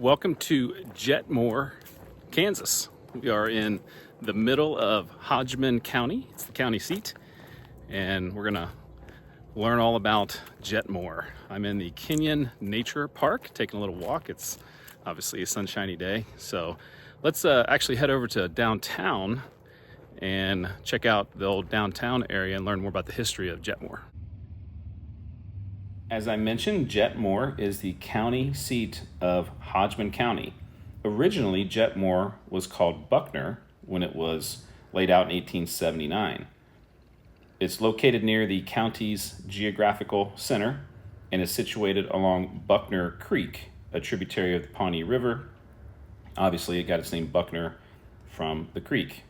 Welcome to Jetmore, Kansas. We are in the middle of Hodgeman County. It's the county seat, and we're gonna learn all about Jetmore. I'm in the Kenyon Nature Park, taking a little walk. It's obviously a sunshiny day, so let's actually head over to downtown and check out the old downtown area and learn more about the history of Jetmore. As I mentioned, Jetmore is the county seat of Hodgeman County. Originally, Jetmore was called Buckner when it was laid out in 1879. It's located near the county's geographical center and is situated along Buckner Creek, a tributary of the Pawnee River. Obviously, it got its name Buckner from the creek.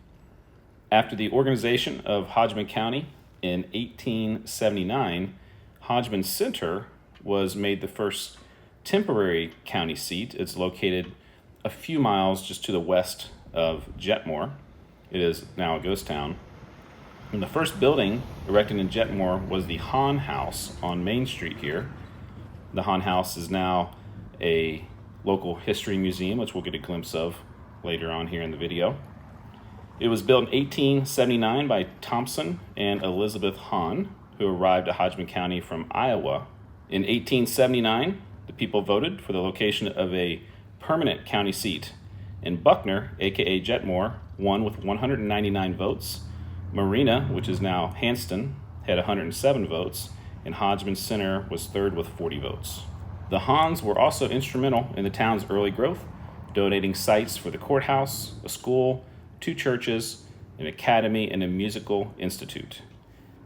After the organization of Hodgeman County in 1879, Hodgeman Center was made the first temporary county seat. It's located a few miles just to the west of Jetmore. It is now a ghost town. And the first building erected in Jetmore was the Hahn House on Main Street here. The Hahn House is now a local history museum, which we'll get a glimpse of later on here in the video. It was built in 1879 by Thompson and Elizabeth Hahn, who arrived at Hodgeman County from Iowa. In 1879, the people voted for the location of a permanent county seat. And Buckner, aka Jetmore, won with 199 votes. Marina, which is now Hanston, had 107 votes, and Hodgeman Center was third with 40 votes. The Hahns were also instrumental in the town's early growth, donating sites for the courthouse, a school, 2 churches, an academy, and a musical institute.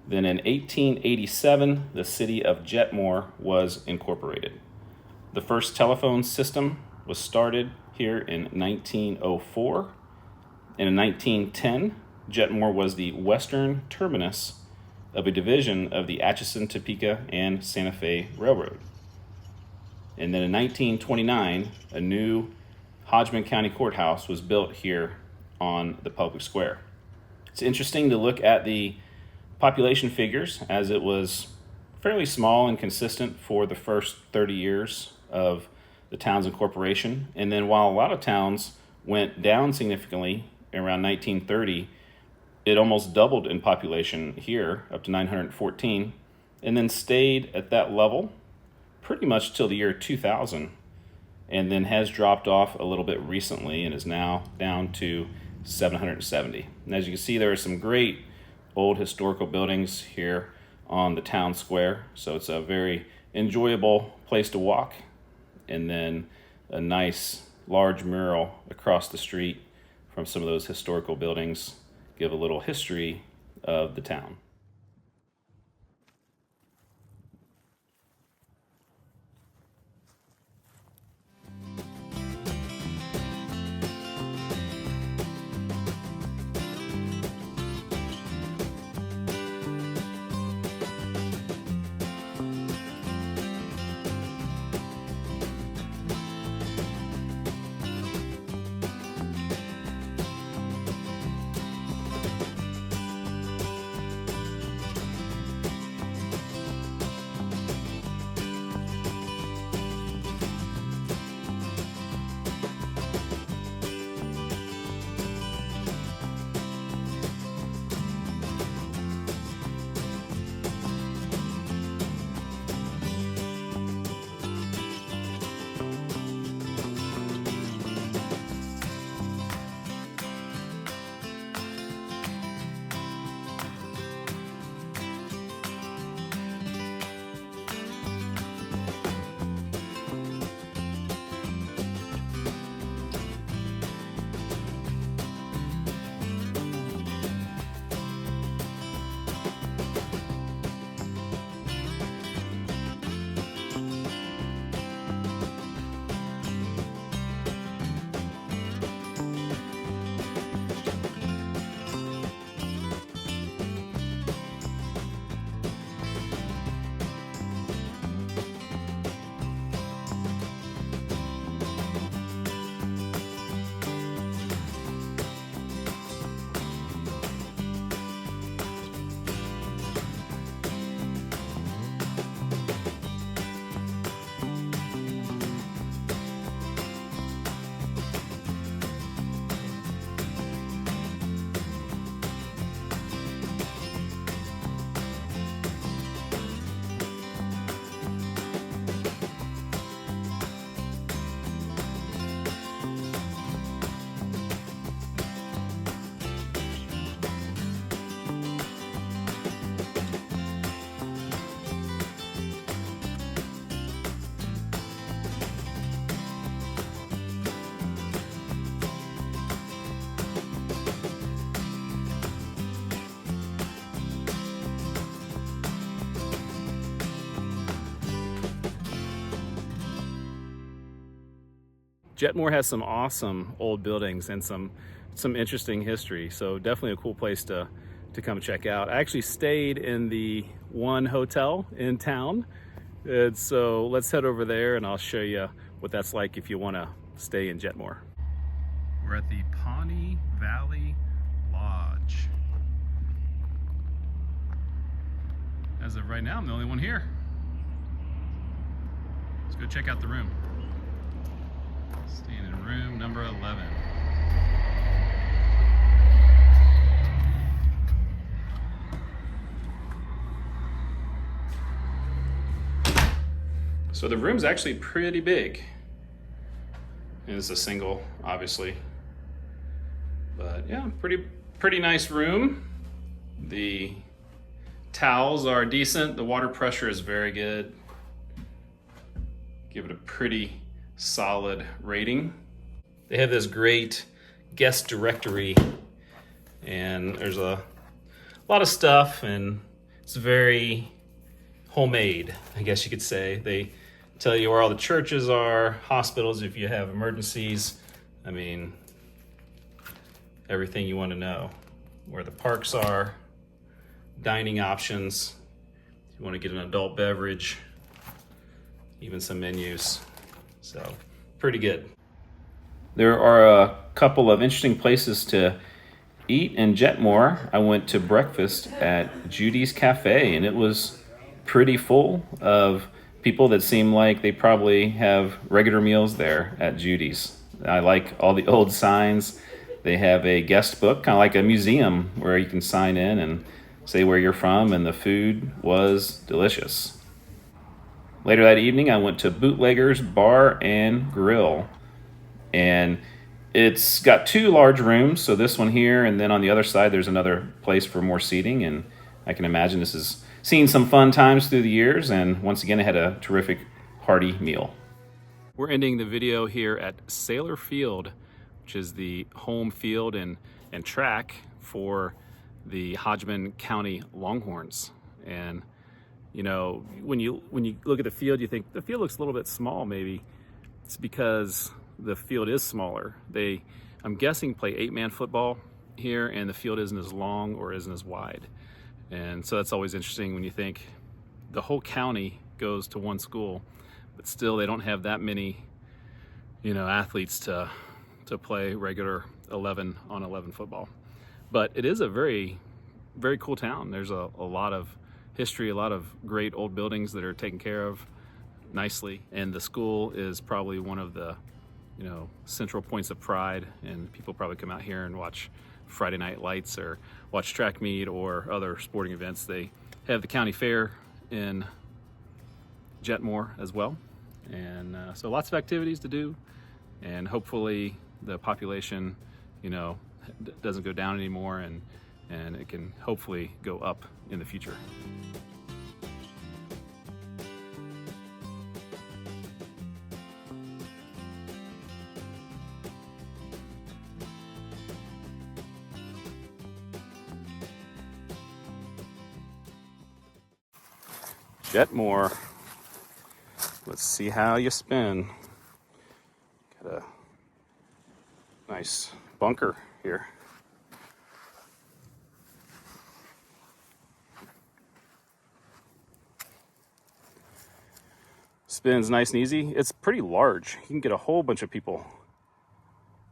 Then in 1887, the city of Jetmore was incorporated. The first telephone system was started here in 1904. And in 1910, Jetmore was the western terminus of a division of the Atchison, Topeka, and Santa Fe Railroad. And then in 1929, a new Hodgeman County Courthouse was built here on the public square. It's interesting to look at the population figures, as it was fairly small and consistent for the first 30 years of the town's incorporation. And then while a lot of towns went down significantly around 1930, it almost doubled in population here, up to 914, and then stayed at that level pretty much till the year 2000, and then has dropped off a little bit recently and is now down to 770. And as you can see, there are some great old historical buildings here on the town square, so it's a very enjoyable place to walk. And then a nice large mural across the street from some of those historical buildings give a little history of the town. Jetmore has some awesome old buildings and some interesting history, so definitely a cool place to come check out. I actually stayed in the one hotel in town, and so let's head over there and I'll show you what that's like if you want to stay in Jetmore. We're at the Pawnee Valley Lodge. As of right now, I'm the only one here. Let's go check out the room. Staying in room number 11. So the room's actually pretty big. And it's a single, obviously. But yeah, pretty nice room. The towels are decent. The water pressure is very good. Give it a pretty solid rating. They have this great guest directory, and there's a lot of stuff, and it's very homemade, I guess you could say. They tell you where all the churches are, hospitals if you have emergencies. I mean, everything you want to know. Where the parks are, dining options, if you want to get an adult beverage, even some menus. So, pretty good. There are a couple of interesting places to eat in Jetmore. I went to breakfast at Judy's Cafe, and it was pretty full of people that seem like they probably have regular meals there at Judy's. I like all the old signs. They have a guest book, kind of like a museum, where you can sign in and say where you're from, and the food was delicious. Later that evening, I went to Bootlegger's Bar and Grill, and it's got two large rooms, so this one here, and then on the other side there's another place for more seating, and I can imagine this has seen some fun times through the years, and once again I had a terrific hearty meal. We're ending the video here at Sailor Field, which is the home field and track for the Hodgeman County Longhorns. And you know, when you look at the field, you think the field looks a little bit small. Maybe it's because the field is smaller. They, I'm guessing, play 8-man football here, and the field isn't as long or isn't as wide. And so that's always interesting when you think the whole county goes to one school, but still they don't have that many, you know, athletes to play regular 11-on-11 football. But it is a very, very cool town. There's a lot of history, a lot of great old buildings that are taken care of nicely, and the school is probably one of the, you know, central points of pride, and people probably come out here and watch Friday Night Lights or watch track meet or other sporting events. They have the county fair in Jetmore as well, and so lots of activities to do, and hopefully the population, you know, doesn't go down anymore, and it can hopefully go up in the future. Jetmore. Let's see how you spin. Got a nice bunker here. Spins nice and easy. It's pretty large. You can get a whole bunch of people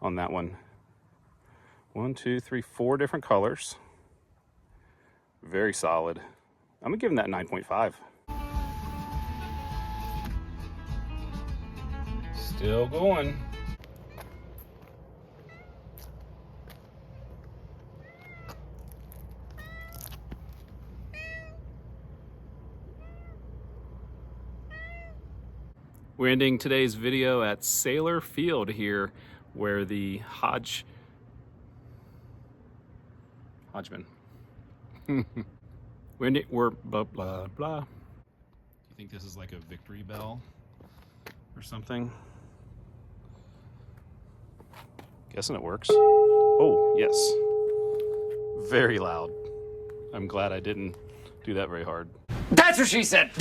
on that one. 1, 2, 3, 4 different colors. Very solid. I'm gonna give him that 9.5. Still going. We're ending today's video at Sailor Field here, where the Hodgeman. we're blah blah blah. Do you think this is like a victory bell or something? Guessing it works. Oh, yes. Very loud. I'm glad I didn't do that very hard. That's what she said.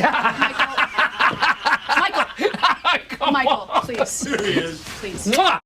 Michael. Michael, please. There he is. Please. Mwah!